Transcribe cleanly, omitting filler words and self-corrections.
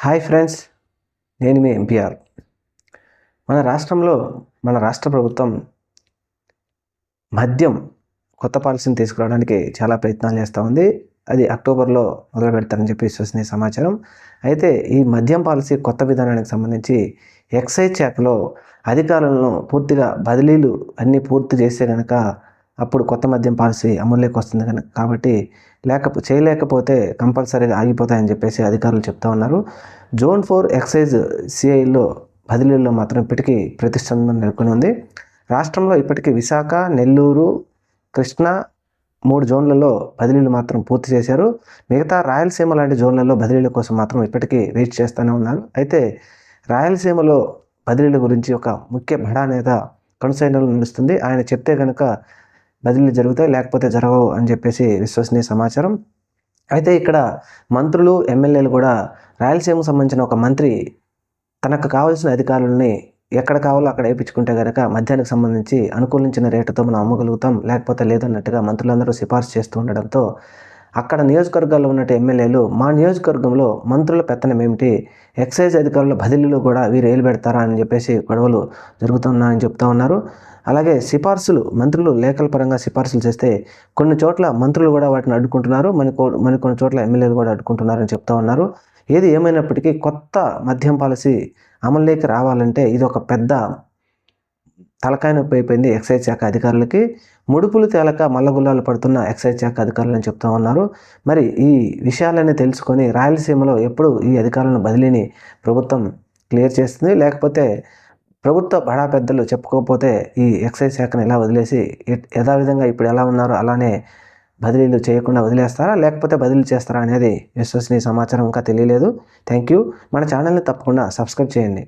Hi friends, నేను మీ MPR. మన రాష్ట్రంలో మన రాష్ట్ర ప్రభుత్వం మద్యం కొత్త పాలసీని తీసుకురావడానికి చాలా ప్రయత్నాలు చేస్తూ ఉంది. అది అక్టోబర్లో మొదలు పెడతారని చెప్పి విశ్వసనీయ సమాచారం. అయితే ఈ మద్యం పాలసీ కొత్త విధానానికి సంబంధించి ఎక్సైజ్ శాఖలో అధికారులను పూర్తిగా బదిలీలు అన్నీ పూర్తి చేస్తే కనుక అప్పుడు కొత్త మద్యం పాలసీ అమల్లోకి వస్తుంది కాబట్టి చేయలేకపోతే కంపల్సరీగా ఆగిపోతాయని చెప్పేసి అధికారులు చెప్తా ఉన్నారు. జోన్ 4 ఎక్సైజ్ సిఐలో బదిలీల్లో మాత్రం ఇప్పటికీ ప్రతిష్టంభన నెలకొని ఉంది. రాష్ట్రంలో ఇప్పటికీ విశాఖ, నెల్లూరు, కృష్ణా 3 జోన్లలో బదిలీలు మాత్రం పూర్తి చేశారు. మిగతా రాయలసీమ లాంటి జోన్లలో బదిలీల కోసం మాత్రం ఇప్పటికీ వెయిట్ చేస్తూనే ఉన్నారు. అయితే రాయలసీమలో బదిలీల గురించి ఒక ముఖ్య బడా నేత కనుసైనలు నడుస్తుంది. ఆయన చెప్తే కనుక బదిలీలు జరుగుతాయి, లేకపోతే జరగవు అని చెప్పేసి విశ్వసనీయ సమాచారం. అయితే ఇక్కడ మంత్రులు, ఎమ్మెల్యేలు కూడా రాయలసీమకు సంబంధించిన ఒక మంత్రి తనకు కావాల్సిన అధికారులని ఎక్కడ కావాలో అక్కడ వేయించుకుంటే కనుక మద్యానికి సంబంధించి అనుకూలించిన రేటుతో మనం అమ్మగలుగుతాం, లేకపోతే లేదన్నట్టుగా మంత్రులందరూ సిఫార్సు చేస్తూ ఉండడంతో అక్కడ నియోజకవర్గాల్లో ఉన్నట్టు ఎమ్మెల్యేలు మా నియోజకవర్గంలో మంత్రుల పెత్తనం ఏమిటి, ఎక్సైజ్ అధికారుల బదిలీలు కూడా వీరు ఏలు పెడతారా అని చెప్పేసి గొడవలు జరుగుతున్నాయని చెప్తా ఉన్నారు. అలాగే సిఫార్సులు మంత్రులు లేఖల పరంగా సిఫార్సులు చేస్తే కొన్ని చోట్ల మంత్రులు కూడా వాటిని అడ్డుకుంటున్నారు, మరి కొన్ని చోట్ల ఎమ్మెల్యేలు కూడా అడ్డుకుంటున్నారని చెప్తా ఉన్నారు. ఏది ఏమైనప్పటికీ కొత్త మద్యం పాలసీ అమల్లోకి రావాలంటే ఇది ఒక పెద్ద తలకాయ నొప్పి అయిపోయింది ఎక్సైజ్ శాఖ అధికారులకి. ముడుపులు తేలక మల్లగుల్లాలు పడుతున్న ఎక్సైజ్ శాఖ అధికారులని చెప్తా ఉన్నారు. మరి ఈ విషయాలన్నీ తెలుసుకొని రాయలసీమలో ఎప్పుడు ఈ అధికారులను బదిలీని ప్రభుత్వం క్లియర్ చేస్తుంది, లేకపోతే ప్రభుత్వ బడా పెద్దలు చెప్పుకోకపోతే ఈ ఎక్సైజ్ శాఖను ఎలా వదిలేసి యథావిధంగా ఇప్పుడు ఎలా ఉన్నారో అలానే బదిలీలు చేయకుండా వదిలేస్తారా, లేకపోతే బదిలీ చేస్తారా అనేది విశ్వసనీయ సమాచారం ఇంకా తెలియలేదు. Thank you. మన ఛానల్ని తప్పకుండా సబ్స్క్రైబ్ చేయండి.